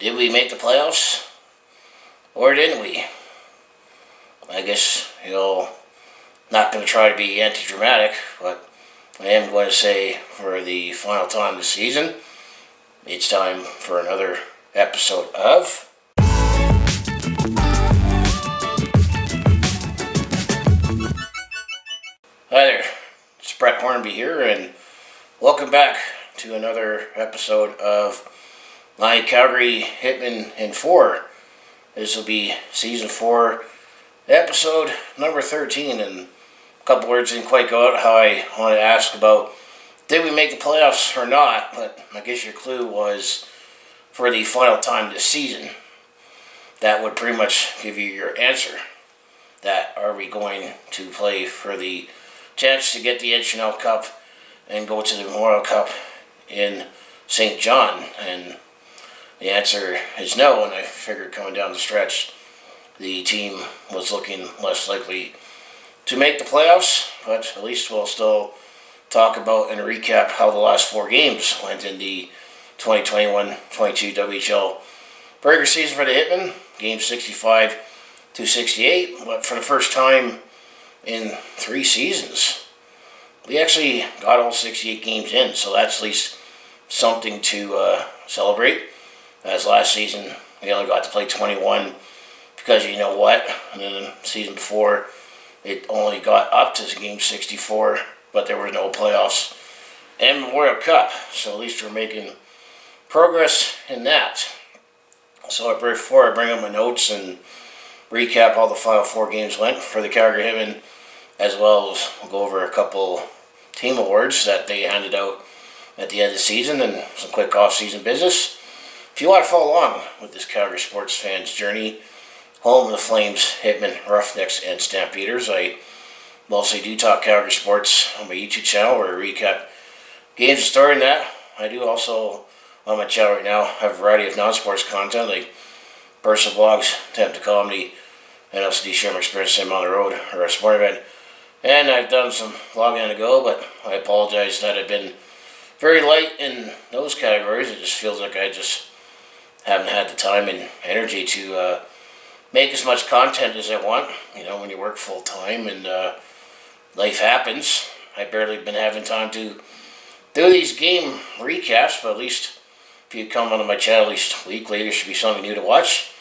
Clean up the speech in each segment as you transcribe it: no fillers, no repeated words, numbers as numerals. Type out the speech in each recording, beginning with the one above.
Did we make the playoffs? Or didn't we? I guess, not going to try to be anti-dramatic, but I am going to say for the final time this season, it's time for another episode of Hi there, it's Brett Hornby here, and welcome back to another episode of my Calgary Hitmen in 4. This will be Season 4, episode number 13, and a couple words didn't quite go out how I want to ask about did we make the playoffs or not, but I guess your clue was for the final time this season. That would pretty much give you your answer. That are we going to play for the chance to get the Edmonton Cup and go to the Memorial Cup in St. John? And the answer is no, and I figured coming down the stretch the team was looking less likely to make the playoffs, but at least we'll still talk about and recap how the last 4 games went in the 2021-22 WHL regular season for the Hitmen, games 65 to 68, but for the first time in 3 seasons, we actually got all 68 games in, so that's at least something to celebrate. As last season, we only got to play 21 because you know what, and then the season before, it only got up to game 64, but there were no playoffs and Memorial Cup, so at least we're making progress in that. So before I bring up my notes and recap how the final 4 games went for the Calgary Hitmen, as well as we'll go over a couple team awards that they handed out at the end of the season and some quick off-season business. If you want to follow along with this Calgary sports fans' journey, home of the Flames, Hitmen, Roughnecks, and Stampeders, I mostly do talk Calgary sports on my YouTube channel where I recap games and story and that. I do also, on my channel right now, have a variety of non-sports content like personal blogs, attempt to comedy, and also do share my experience on the road or a sport event. And I've done some vlogging on the go, but I apologize that I've been very light in those categories. It just feels like I just haven't had the time and energy to make as much content as I want. When you work full time and life happens, I've barely been having time to do these game recaps, but at least if you come onto my channel at least weekly, there should be something new to watch.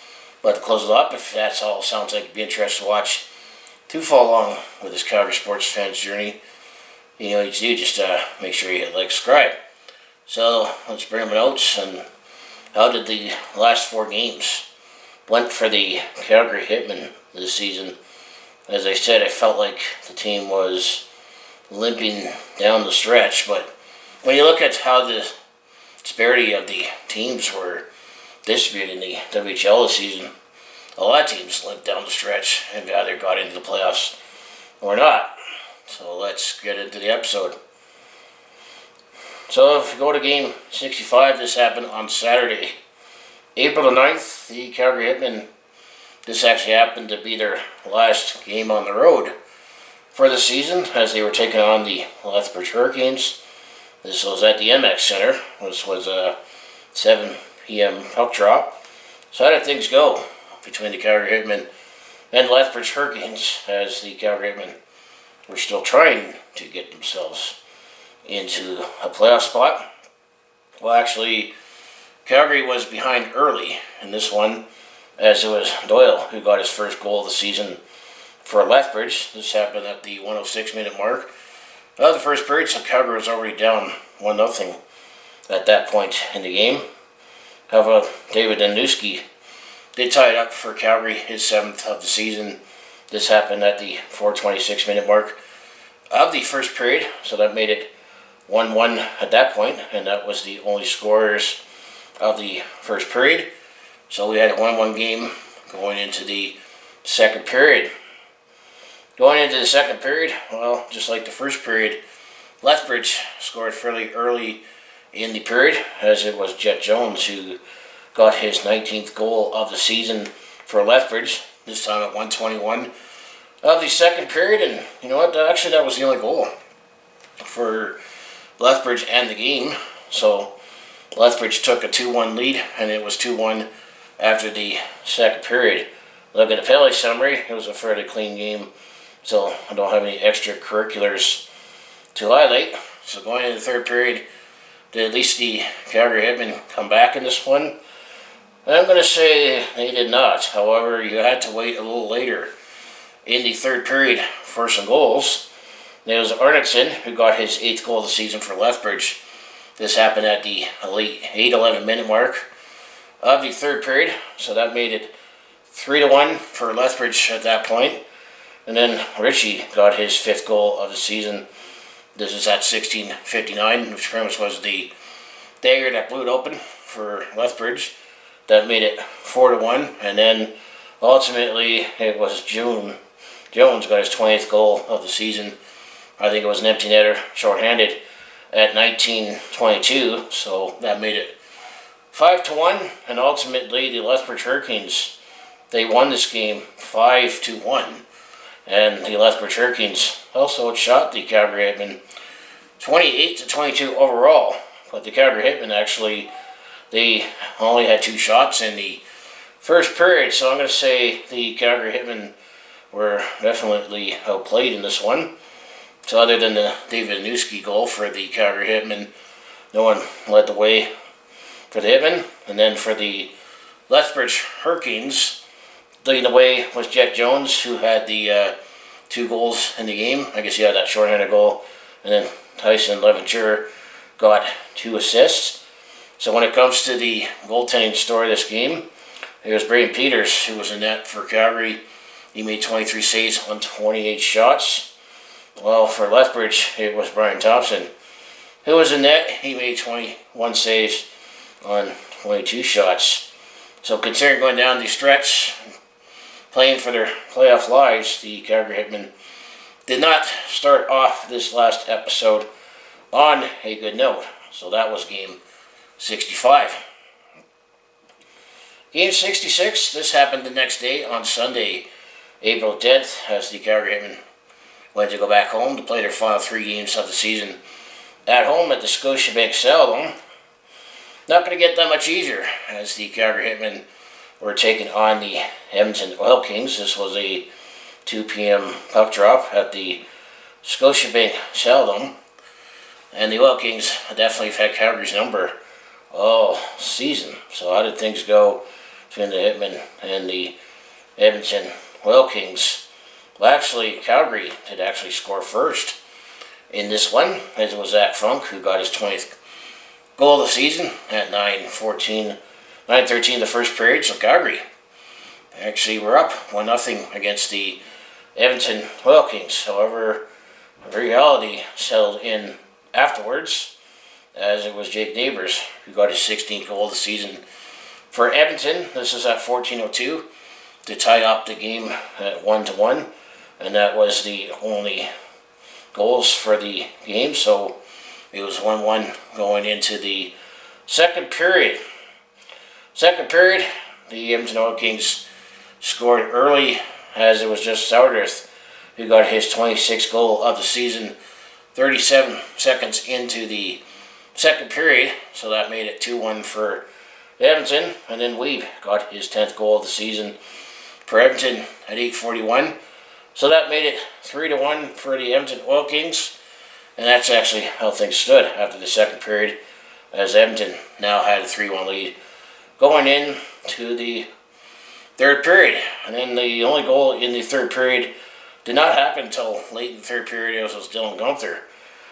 But to close it up, if that's all sounds like you'd be interested to watch, to follow along with this Calgary sports fans journey, you do just make sure you hit like, subscribe. So let's bring my notes and how did the last 4 games went for the Calgary Hitmen this season. As I said, I felt like the team was limping down the stretch, but when you look at how the disparity of the teams were distributed in the WHL this season, a lot of teams limped down the stretch and either got into the playoffs or not. So let's get into the episode. So if you go to game 65, this happened on Saturday, April the 9th. The Calgary Hitmen, this actually happened to be their last game on the road for the season as they were taking on the Lethbridge Hurricanes. This was at the MX Center. This was a 7 p.m. puck drop. So how did things go between the Calgary Hitmen and Lethbridge Hurricanes as the Calgary Hitmen were still trying to get themselves into a playoff spot? Well, actually, Calgary was behind early in this one, as it was Doyle who got his first goal of the season for Lethbridge. This happened at the 106-minute mark of the first period, so Calgary was already down 1-0 at that point in the game. However, David Danuski did tie it up for Calgary, his 7th of the season. This happened at the 4:26-minute mark of the first period, so that made it 1-1 at that point, and that was the only scorers of the first period. So we had a 1-1 game going into the second period. Going into the second period, well, just like the first period, Lethbridge scored fairly early in the period, as it was Jet Jones who got his 19th goal of the season for Lethbridge, this time at 1:21 of the second period. And you know what, actually that was the only goal for Lethbridge and the game. So Lethbridge took a 2-1 lead, and it was 2-1 after the second period. Looking at the penalty summary, it was a fairly clean game, so I don't have any extracurriculars to highlight. So going into the third period, did at least the Calgary Hitmen come back in this one? I'm going to say they did not. However, you had to wait a little later in the third period for some goals. There was Arneson, who got his 8th goal of the season for Lethbridge. This happened at the late 8-11 minute mark of the third period, so that made it 3-1 for Lethbridge at that point. And then Richie got his 5th goal of the season. This is at 16:59, which pretty much was the dagger that blew it open for Lethbridge. That made it 4-1, and then ultimately it was Jones got his 20th goal of the season. I think it was an empty netter, shorthanded, at 19:22, so that made it 5-1, and ultimately the Lethbridge Hurricanes, they won this game 5-1, and the Lethbridge Hurricanes also shot the Calgary Hitmen 28-22 overall, but the Calgary Hitmen actually, they only had 2 shots in the first period, so I'm going to say the Calgary Hitmen were definitely outplayed in this one. So other than the David Newski goal for the Calgary Hitmen, no one led the way for the Hitmen. And then for the Lethbridge Hurricanes, leading the way was Jet Jones, who had the 2 goals in the game. I guess he had that shorthanded goal. And then Tyson Levenger got 2 assists. So when it comes to the goaltending story of this game, it was Braden Peters who was in net for Calgary. He made 23 saves on 28 shots. Well, for Lethbridge, it was Brian Thompson who was in net. He made 21 saves on 22 shots. So considering going down the stretch, playing for their playoff lives, the Calgary Hitmen did not start off this last episode on a good note. So that was game 65. Game 66, this happened the next day on Sunday, April 10th, as the Calgary Hitmen went to go back home to play their final 3 games of the season at home at the Scotiabank Saddledome. Not going to get that much easier, as the Calgary Hitmen were taking on the Edmonton Oil Kings. This was a 2 p.m. puck drop at the Scotiabank Saddledome, and the Oil Kings definitely have had Calgary's number all season. So how did things go between the Hitmen and the Edmonton Oil Kings? Well, actually, Calgary did actually score first in this one, as it was Zach Funk who got his 20th goal of the season at 9:13 the first period. So Calgary actually were up 1-0 against the Edmonton Oil Kings. However, reality settled in afterwards, as it was Jake Neighbours who got his 16th goal of the season for Edmonton. This is at 14:02 to tie up the game at 1-1. And that was the only goals for the game, so it was 1-1 going into the second period. Second period, the Edmonton Oil Kings scored early, as it was just Sourdith who got his 26th goal of the season 37 seconds into the second period, so that made it 2-1 for Edmonton. And then Weeb got his 10th goal of the season for Edmonton at 8:41. So that made it 3-1 for the Edmonton Oil Kings, and that's actually how things stood after the second period, as Edmonton now had a 3-1 lead going in to the third period. And then the only goal in the third period did not happen until late in the third period. It was Dylan Gunther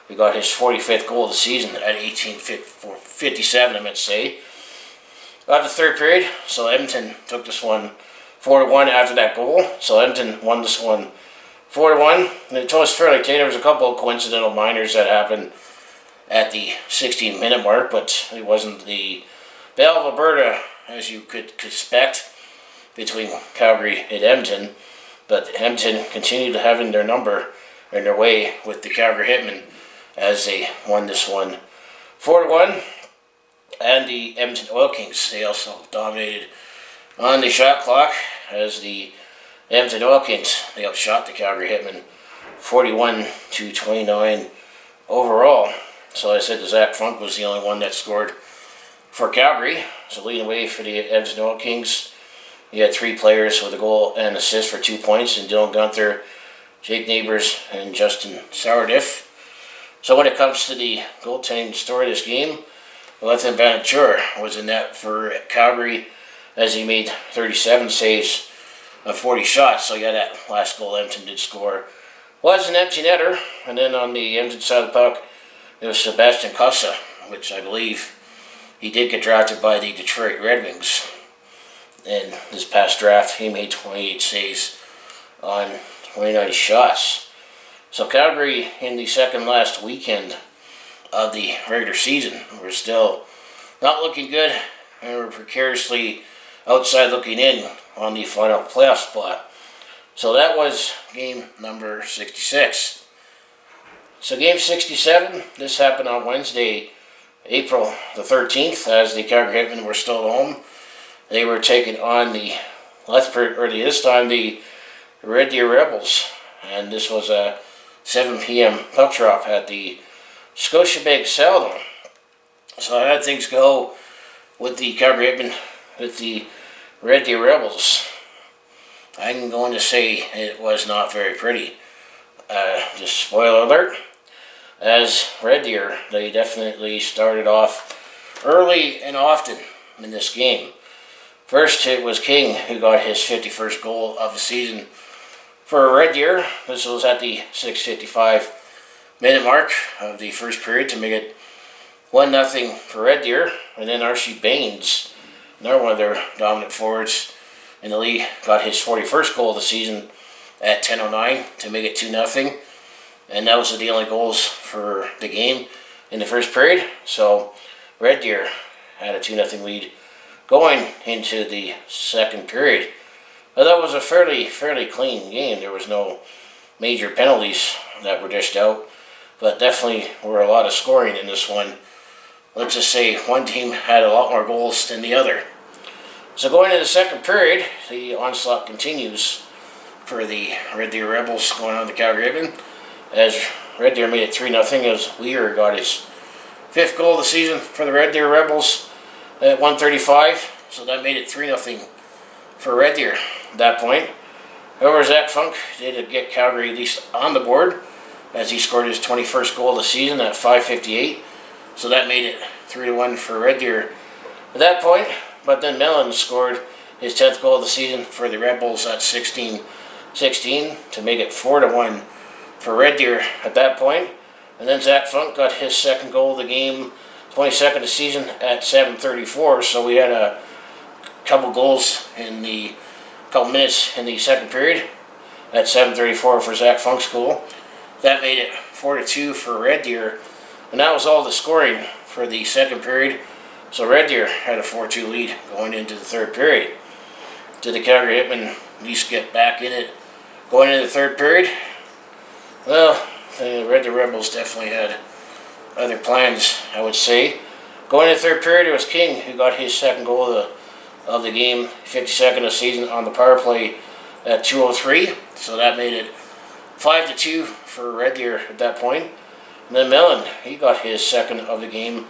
who got his 45th goal of the season at 18:57, I meant to say, of the third period. So Edmonton took this one 4-1 after that goal. So Edmonton won this one 4-1. And it was fairly clean. There was a couple of coincidental minors that happened at the 16-minute mark, but it wasn't the Battle of Alberta, as you could expect, between Calgary and Edmonton. But Edmonton continued to have in their number, in their way, with the Calgary Hitmen, as they won this one 4-1. And the Edmonton Oil Kings, they also dominated on the shot clock, as the Edmonton Oil Kings, they outshot the Calgary Hitmen 41-29 overall. So I said that Zach Funk was the only one that scored for Calgary. So leading away for the Edmonton Oil Kings, you had 3 players with a goal and assist for 2 points, and Dylan Gunther, Jake Neighbors, and Justin Sourdiff. So when it comes to the goaltending story of this game, Lethan Banachur was in net for Calgary as he made 37 saves on 40 shots. So yeah, that last goal Edmonton did score was an empty netter. And then on the Edmonton side of the puck, it was Sebastian Cossa, which I believe he did get drafted by the Detroit Red Wings. In this past draft, he made 28 saves on 29 shots. So Calgary, in the second last weekend of the regular season, we're still not looking good, and we're precariously outside looking in on the final playoff spot. So that was game number 66. So game 67, this happened on Wednesday, April the 13th, as the Calgary Hitmen were still at home. They were taking on the Lethbridge, or this time the Red Deer Rebels, and this was a 7 p.m. puck drop at the Scotiabank Saddledome. So I had things go with the Calgary Hitmen, with the Red Deer Rebels. I can go on to say it was not very pretty. Just spoiler alert, as Red Deer, they definitely started off early and often in this game. First, it was King who got his 51st goal of the season for Red Deer. This was at the 6:55 minute mark of the first period to make it 1-0 for Red Deer. And then Archie Baines, another one of their dominant forwards in the league, got his 41st goal of the season at 10:09 to make it 2-0. And that was the only goals for the game in the first period. So Red Deer had a 2-0 lead going into the second period. But that was a fairly clean game. There was no major penalties that were dished out, but definitely were a lot of scoring in this one. Let's just say one team had a lot more goals than the other. So going into the second period, the onslaught continues for the Red Deer Rebels going on the Calgary Hitmen, as Red Deer made it 3-0 as Weir got his 5th goal of the season for the Red Deer Rebels at 1:35. So that made it 3-0 for Red Deer at that point. However, Zach Funk did get Calgary at least on the board, as he scored his 21st goal of the season at 5:58. So that made it 3-1 for Red Deer at that point. But then Mellon scored his 10th goal of the season for the Rebels at 16-16 to make it 4-1 for Red Deer at that point. And then Zach Funk got his 2nd goal of the game, 22nd of the season at 7:34. So we had a couple minutes in the second period at 7:34 for Zach Funk's goal. That made it 4-2 for Red Deer, and that was all the scoring for the second period. So Red Deer had a 4-2 lead going into the third period. Did the Calgary Hitmen at least get back in it going into the third period? Well, the Red Deer Rebels definitely had other plans, I would say. Going into the third period, it was King who got his 2nd goal of the game, 52nd of the season on the power play at 2:03. So that made it 5-2 for Red Deer at that point. And then Mellon, he got his 2nd of the game,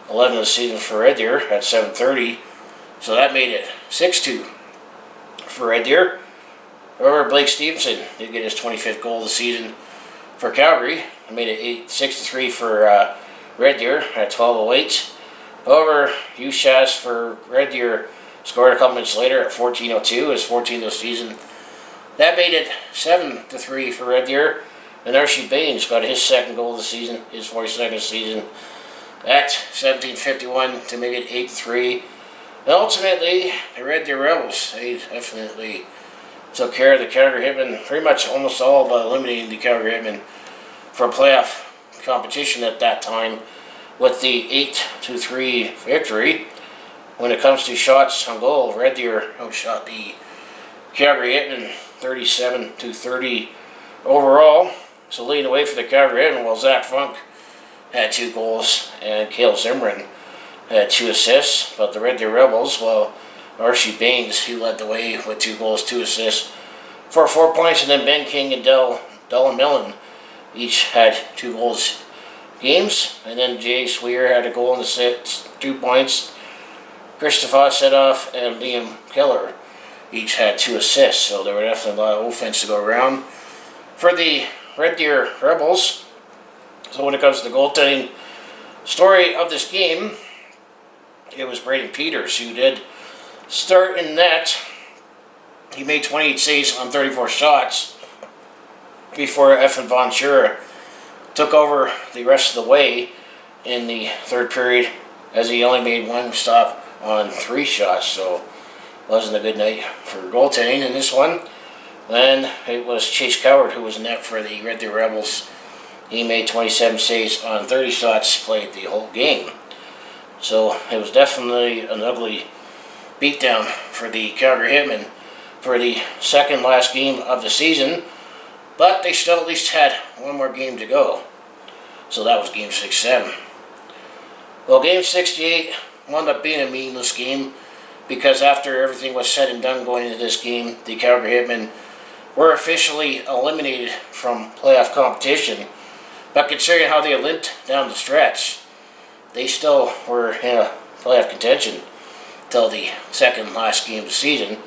11th of the season for Red Deer at 7:30. So that made it 6-2 for Red Deer. However, Blake Stevenson did get his 25th goal of the season for Calgary. He made it 6-3 for Red Deer at 12:08. However, Ushas for Red Deer scored a couple minutes later at 14:02, his 14th of the season. That made it 7-3 for Red Deer. And Archie Baines got his 2nd goal of the season, his 42nd season, at 17:51 to make it 8-3. And ultimately, the Red Deer Rebels, they definitely took care of the Calgary Hitmen, pretty much almost all but eliminating the Calgary Hitmen for a playoff competition at that time with the 8-3 victory. When it comes to shots on goal, Red Deer outshot the Calgary Hitmen 37-30 overall. So leading away for the Calgary Hitmen, while Zach Funk had 2 goals and Cale Zimmerman had 2 assists. But the Red Deer Rebels, well, Archie Baines, he led the way with 2 goals, 2 assists for 4 points. And then Ben King and Dylan Mellon each had 2 goals games. And then Jay Sweer had a goal and assist, 2 points Christopher Sedoff and Liam Keller each had 2 assists, so there were definitely a lot of offense to go around for the Red Deer Rebels. So when it comes to the goaltending story of this game, it was Braden Peters who did start in net. He made 28 saves on 34 shots before Evan Von Schurer took over the rest of the way in the third period, as he only made 1 stop on 3 shots, so it wasn't a good night for goaltending in this one. Then it was Chase Coward who was in net for the Red Deer Rebels. He made 27 saves on 30 shots played the whole game. So it was definitely an ugly beatdown for the Calgary Hitmen for the second last game of the season, but they still at least had 1 more game to go. So that was game 6-7. Well, game 68 wound up being a meaningless game because after everything was said and done going into this game, the Calgary Hitmen were officially eliminated from playoff competition. But considering how they limped down the stretch, they still were in a playoff contention till the second last game of the season.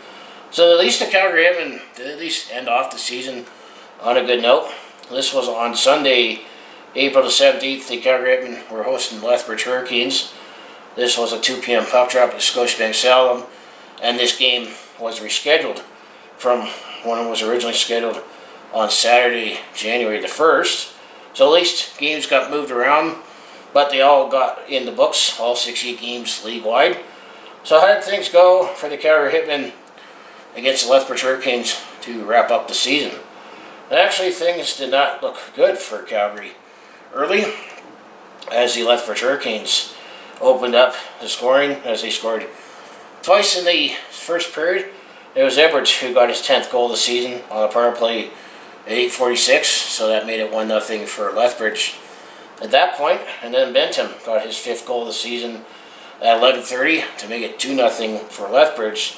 So at least the Calgary Hitmen did at least end off the season on a good note. This was on Sunday, April the 17th. The Calgary Hitmen were hosting the Lethbridge Hurricanes. This was a 2 p.m. puck drop at Scotiabank Salem, and this game was rescheduled from when it was originally scheduled on Saturday, January the 1st. So at least games got moved around, but they all got in the books, all 68 games league-wide. So how did things go for the Calgary Hitmen against the Lethbridge Hurricanes to wrap up the season? And actually, things did not look good for Calgary early, as the Lethbridge Hurricanes opened up the scoring, as they scored twice in the first period. It was Edwards who got his 10th goal of the season on a power play at 8:46, so that made it 1-0 for Lethbridge at that point. And then Bentham got his 5th goal of the season at 11:30 to make it 2-0 for Lethbridge.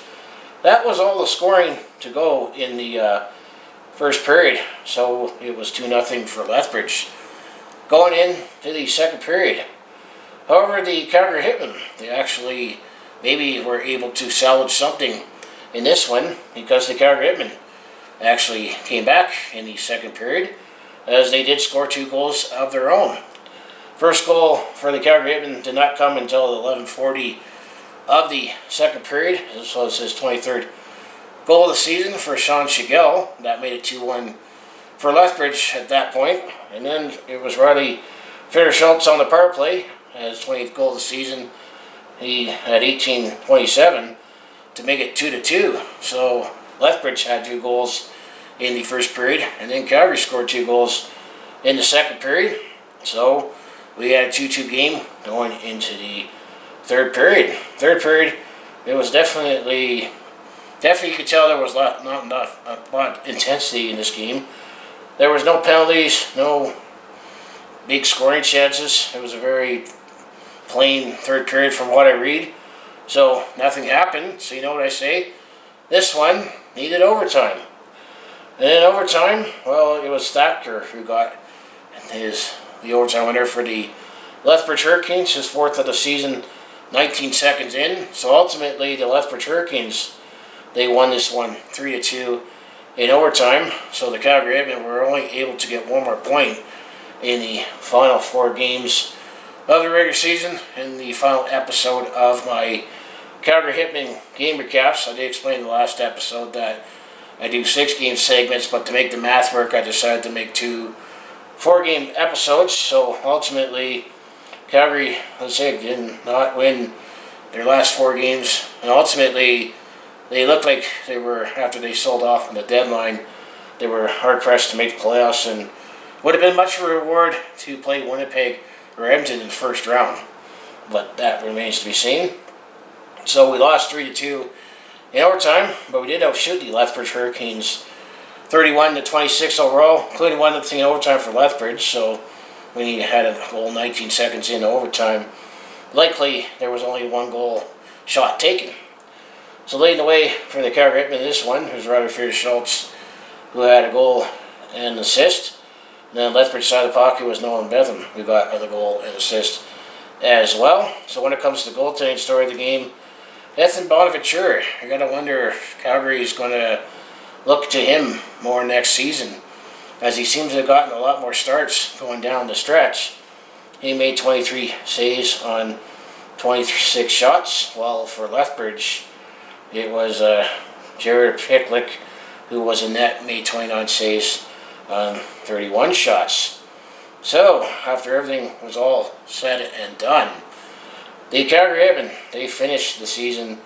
That was all the scoring to go in the first period, so it was 2-0 for Lethbridge going into the second period. However, the Calgary Hitmen, they actually maybe were able to salvage something in this one, because the Calgary Hitmen actually came back in the second period, as they did score 2 goals of their own. First goal for the Calgary Hitmen did not come until 11:40 of the second period. This was his 23rd goal of the season for Sean Shigell. That made it 2-1 for Lethbridge at that point. And then it was Riley Fitter-Schultz on the power play, his 20th goal of the season. He had 18-27 to make it 2-2. So Lethbridge had 2 goals in the first period, and then Calgary scored 2 goals in the second period. So we had a 2-2 game going into the third period. Third period, it was definitely you could tell there was a lot of intensity in this game. There was no penalties, no big scoring chances. It was a very plain third period from what I read. So nothing happened. So you know what I say? This one needed overtime. And in overtime, well, it was Thacker who got the overtime winner for the Lethbridge Hurricanes, his 4th of the season, 19 seconds in. So ultimately, the Lethbridge Hurricanes, they won this one 3-2 in overtime. So the Calgary Hitmen were only able to get 1 more point in the final 4 games of the regular season. In the final episode of my Calgary Hitmen game recaps, I did explain in the last episode that I do 6 game segments, but to make the math work, I decided to make 2 4-game episodes. So ultimately, Calgary, let's say, did not win their last 4 games, and ultimately they looked like they were, after they sold off on the deadline, they were hard pressed to make the playoffs, and would have been much of a reward to play Winnipeg or Edmonton in the first round, but that remains to be seen. So we lost 3-2 in overtime, but we did outshoot the Lethbridge Hurricanes 31-26 overall, including 1-0 in overtime for Lethbridge. So we had a goal 19 seconds into overtime. Likely there was only 1 goal shot taken. So leading the way for the Calgary Hitmen in this one was Riley Fitter-Schultz, who had a goal and an assist. And then Lethbridge side of the pocket was Nolan Bentham, who got a goal and assist as well. So when it comes to the goaltending story of the game, Ethan Bonaventure, I gotta wonder if Calgary is going to look to him more next season, as he seems to have gotten a lot more starts going down the stretch. He made 23 saves on 26 shots, while for Lethbridge, it was Jared Picklick, who was in net, made 29 saves on 31 shots. So, after everything was all said and done, the Calgary Hitmen, they finished the season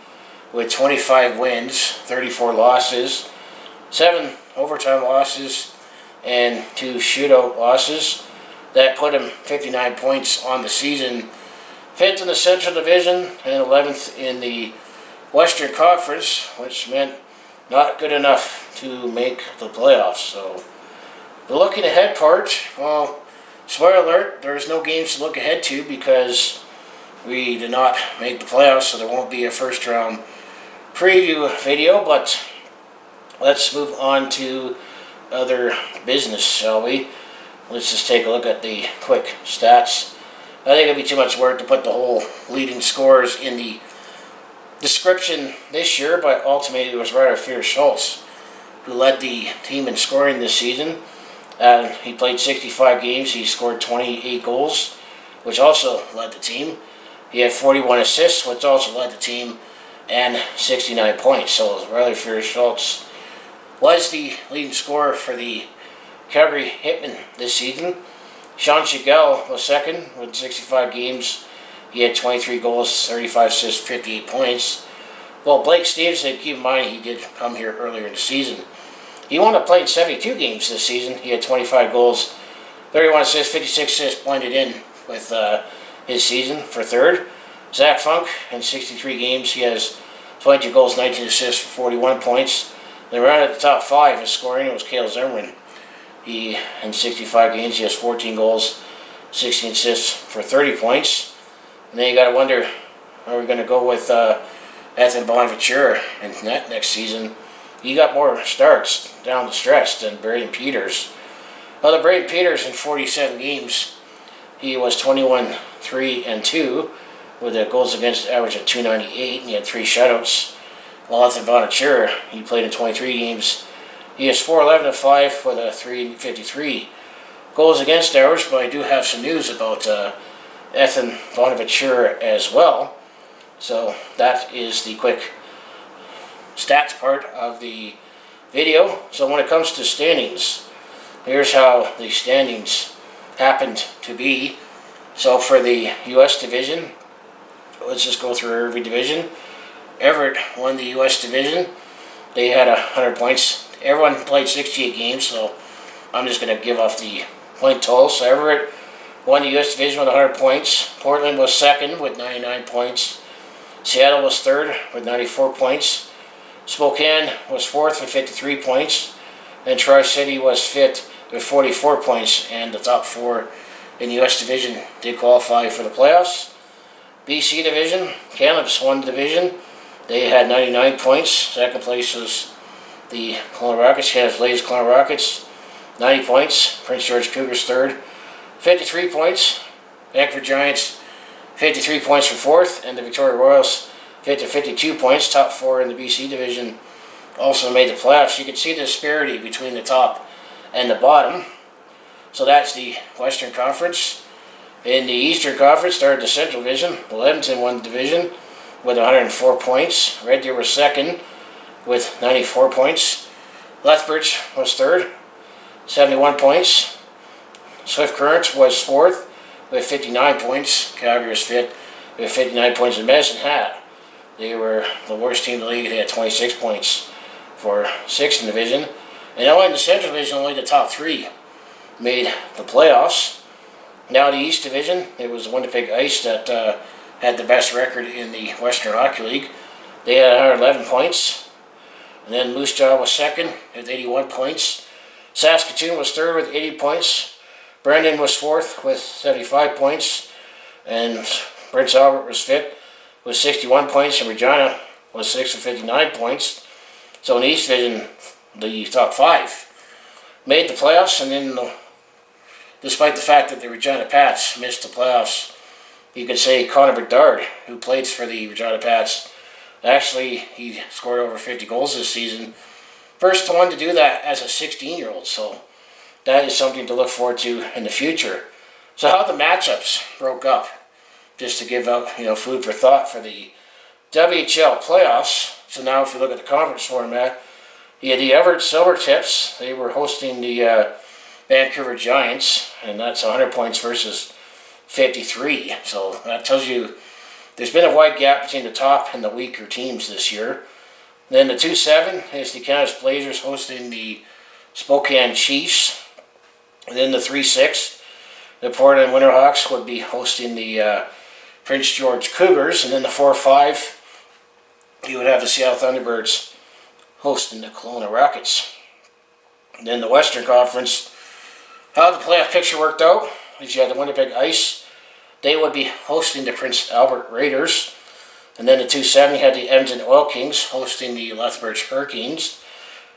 with 25 wins, 34 losses, 7 overtime losses, and 2 shootout losses. That put him 59 points on the season, 5th in the Central Division and 11th in the Western Conference, which meant not good enough to make the playoffs. So, the looking ahead part, well, spoiler alert, there's no games to look ahead to because we did not make the playoffs, so there won't be a first round preview video, but let's move on to other business, shall we? Let's just take a look at the quick stats. I think it'd be too much work to put the whole leading scorers in the description this year, but ultimately it was Ryder Schultz who led the team in scoring this season. He played 65 games, he scored 28 goals, which also led the team. He had 41 assists, which also led the team, and 69 points. So Ryder Schultz was the leading scorer for the Calgary Hitmen this season. Sean Shigell was second with 65 games. He had 23 goals, 35 assists, 58 points. Well, Blake Stevenson, keep in mind he did come here earlier in the season. He wound up playing 72 games this season. He had 25 goals, 31 assists, 56 assists blended in with his season for third. Zach Funk, in 63 games, he has 22 goals, 19 assists, 41 points. Then right at the top 5 in scoring, it was Cale Zimmerman. He, in 65 games, he has 14 goals, 16 assists for 30 points. And then you got to wonder, are we going to go with Ethan Bonaventure in net next season? He got more starts down the stretch than Braden Peters. Well, Braden Peters in 47 games, he was 21-3-2 with a goals against average of .298, and he had 3 shutouts. While Ethan Bonaventure, he played in 23 games. He is 4-11-5 with a .353 goals against average, but I do have some news about Ethan Bonaventure as well. So that is the quick stats part of the video. So when it comes to standings, here's how the standings happened to be. So for the U.S. division, let's just go through every division. Everett won the U.S. division. They had 100 points. Everyone played 68 games, so I'm just going to give off the point total. So Everett won the U.S. division with 100 points. Portland was second with 99 points. Seattle was third with 94 points. Spokane was fourth with 53 points. And Tri-City was fifth with 44 points. And the top 4 in the U.S. division did qualify for the playoffs. BC division, Kamloops won the division. They had 99 points. Second place was the Kelowna Rockets, Canada's Blaze Kelowna Rockets, 90 points. Prince George Cougars third, 53 points. Vancouver Giants, 53 points for fourth. And the Victoria Royals, 52 points. Top 4 in the BC division also made the playoffs. You can see the disparity between the top and the bottom. So that's the Western Conference. In the Eastern Conference, started the Central Division. Well, Edmonton won the division with 104 points. Red Deer was second with 94 points. Lethbridge was third, 71 points. Swift Current was fourth with 59 points. Calgary was fifth with 59 points. And Medicine Hat, they were the worst team in the league. They had 26 points for sixth in the division. And only in the Central Division, only the top 3 made the playoffs. Now the East Division, it was the Winnipeg Ice that had the best record in the Western Hockey League. They had 111 points. And then Moose Jaw was second with 81 points. Saskatoon was third with 80 points. Brandon was fourth with 75 points. And Prince Albert was fifth with 61 points. And Regina was sixth with 59 points. So in the East Division, the top 5 made the playoffs. And then, despite the fact that the Regina Pats missed the playoffs, you could say Connor Bedard, who played for the Regina Pats, Actually, he scored over 50 goals this season. First one to do that as a 16-year-old, so that is something to look forward to in the future. So how the matchups broke up, just to give out food for thought for the WHL playoffs. So now if you look at the conference format, you had the Everett Silvertips. They were hosting the Vancouver Giants, and that's 100 points versus 53. So that tells you there's been a wide gap between the top and the weaker teams this year. Then the 2-7 is the Canada's Blazers hosting the Spokane Chiefs. And then the 3-6, the Portland Winterhawks would be hosting the Prince George Cougars. And then the 4-5, you would have the Seattle Thunderbirds hosting the Kelowna Rockets. And then the Western Conference, how the playoff picture worked out is you had the Winnipeg Ice. They would be hosting the Prince Albert Raiders. And then the 2-7, you had the Edmonton Oil Kings hosting the Lethbridge Hurricanes.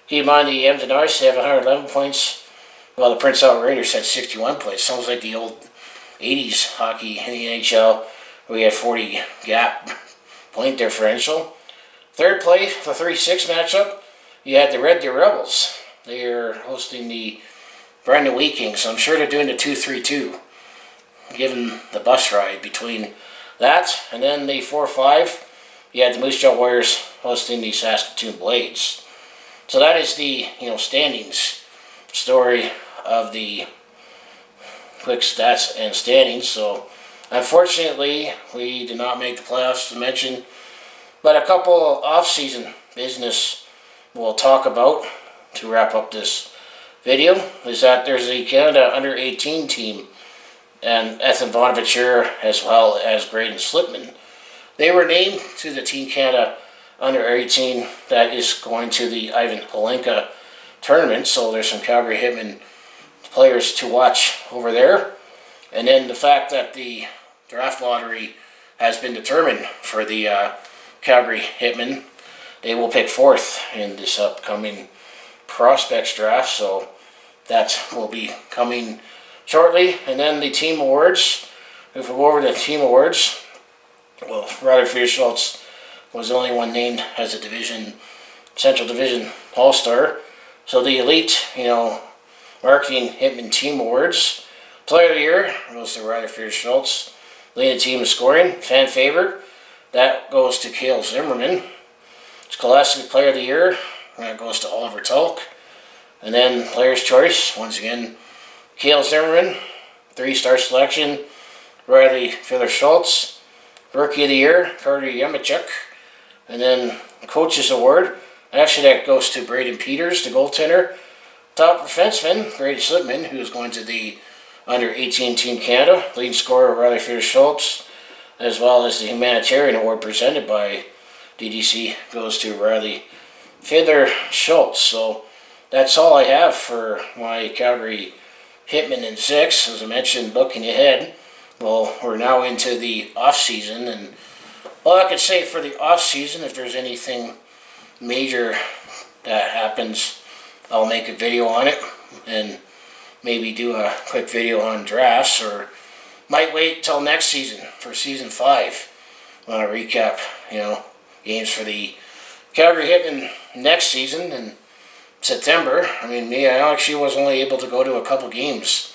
Keep in mind the Edmonton Ice, they have 111 points, while the Prince Albert Raiders had 61 points. Sounds like the old 80s hockey in the NHL, where we had 40 gap point differential. Third place, the 3-6 matchup, you had the Red Deer Rebels. They are hosting the Brandon Wheat Kings. I'm sure they're doing the 2-3-2, given the bus ride between that. And then the 4-5, you had the Moose Jaw Warriors hosting the Saskatoon Blades. So that is the standings story of the quick stats and standings. So unfortunately, we did not make the playoffs to mention, but a couple off-season business we'll talk about to wrap up this video is that there's a Canada under-18 team, and Ethan Bonaventure as well as Graydon Slipman. They were named to the Team Canada under-18 that is going to the Ivan Holenka tournament, so there's some Calgary Hitmen players to watch over there. And then the fact that the draft lottery has been determined for the Calgary Hitmen, they will pick fourth in this upcoming prospects draft, so that will be coming shortly. And then the team awards. If we go over the team awards, well, Rutherford Schultz was the only one named as a Central Division All-Star. So the elite, marketing Hitman team awards. Player of the Year goes to Rutherford Schultz. Leading the team in scoring, fan favorite, that goes to Cale Zimmerman. Scholastic Player of the Year, that goes to Oliver Tulk. And then Player's Choice, once again, Cale Zimmerman. 3-star selection, Riley Filler-Schultz. Rookie of the Year, Carter Yemichuk. And then Coach's Award, actually that goes to Braden Peters, the goaltender. Top defenseman, Grady Slipman, who is going to the under-18 Team Canada. Leading scorer, Riley Filler-Schultz. As well as the Humanitarian Award presented by DDC goes to Riley Filler-Schultz. So that's all I have for my Calgary Hitmen in 6. As I mentioned, looking ahead, well, we're now into the off-season, and all I could say for the off-season, if there's anything major that happens, I'll make a video on it and maybe do a quick video on drafts, or might wait till next season for season 5. I want to recap, games for the Calgary Hitmen next season in September. I actually was only able to go to a couple games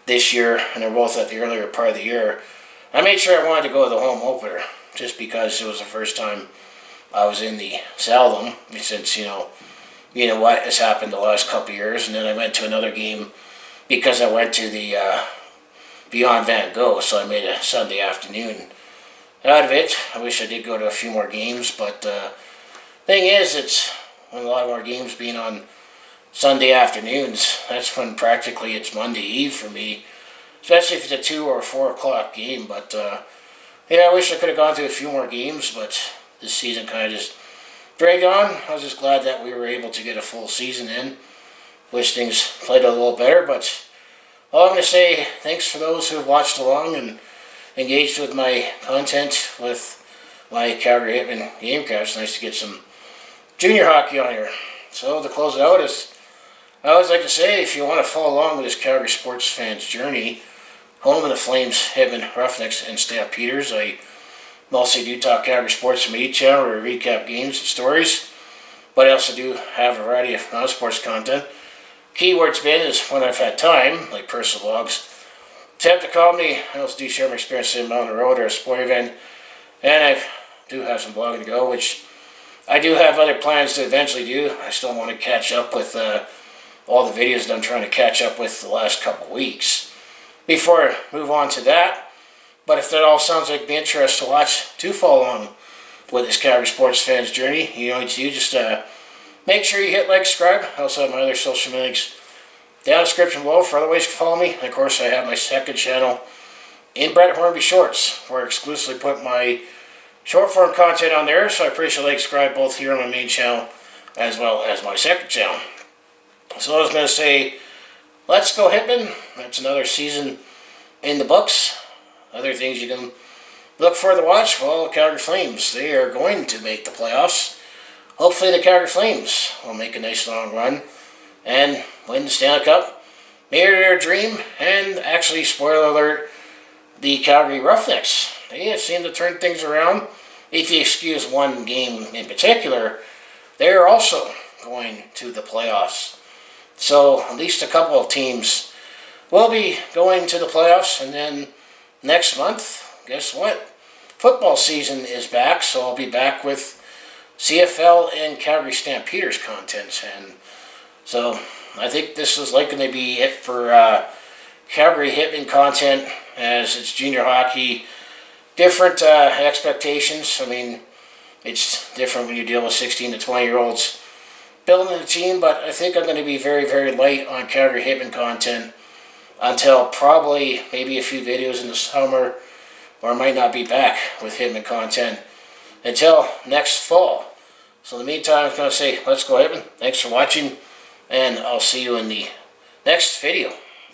this year, and they're both at the earlier part of the year. I made sure I wanted to go to the home opener, just because it was the first time I was in the Saddledome, since, what has happened the last couple of years. And then I went to another game because I went to the Beyond Van Gogh, so I made a Sunday afternoon out of it. I wish I did go to a few more games, but thing is, it's a lot more games being on Sunday afternoons. That's when practically it's Monday Eve for me, especially if it's a 2 or 4 o'clock game. But I wish I could have gone to a few more games, but this season kind of just dragged on. I was just glad that we were able to get a full season in. Wish things played a little better, but all I'm going to say, thanks for those who have watched along and engaged with my content with my Calgary Hitmen Gamecast. It's nice to get some junior hockey on here. So to close it out, I always like to say, if you want to follow along with this Calgary sports fan's journey, home of the Flames, Hitmen, Roughnecks, and Stampeders, I mostly do talk Calgary sports from each channel where we recap games and stories. But I also do have a variety of non-sports content. Keyword's been is when I've had time, like personal vlogs. Attempt to comedy. I also do share my experiences on the road or a sport event. And I do have some blogging to go, which I do have other plans to eventually do. I still want to catch up with all the videos that I'm trying to catch up with the last couple weeks. Before I move on to that, but if that all sounds like the interest to watch, to follow along with this Calgary sports fans journey, you know what you do, just make sure you hit like, subscribe. I also have my other social media links down in the description below for other ways to follow me. And of course, I have my second channel in Brett Hornby Shorts, where I exclusively put my short form content on there, so I appreciate you like, subscribe both here on my main channel as well as my second channel. So I was going to say, let's go Hitmen. That's another season in the books. Other things you can look for to watch, well, Calgary Flames, they are going to make the playoffs. Hopefully the Calgary Flames will make a nice long run and win the Stanley Cup. Maybe their dream, and actually, spoiler alert, the Calgary Roughnecks. They have seemed to turn things around. If you excuse one game in particular, they are also going to the playoffs. So at least a couple of teams will be going to the playoffs. And then next month, guess what? Football season is back, so I'll be back with CFL and Calgary Stampeders content. And so I think this is likely to be it for Calgary Hitmen content, as it's junior hockey. Different expectations. I mean, it's different when you deal with 16 to 20-year-olds building a team, but I think I'm going to be very, very light on Calgary Hitmen content until probably maybe a few videos in the summer, or I might not be back with Hitmen content until next fall. So in the meantime, I'm going to say, let's go Hitmen. Thanks for watching, and I'll see you in the next video.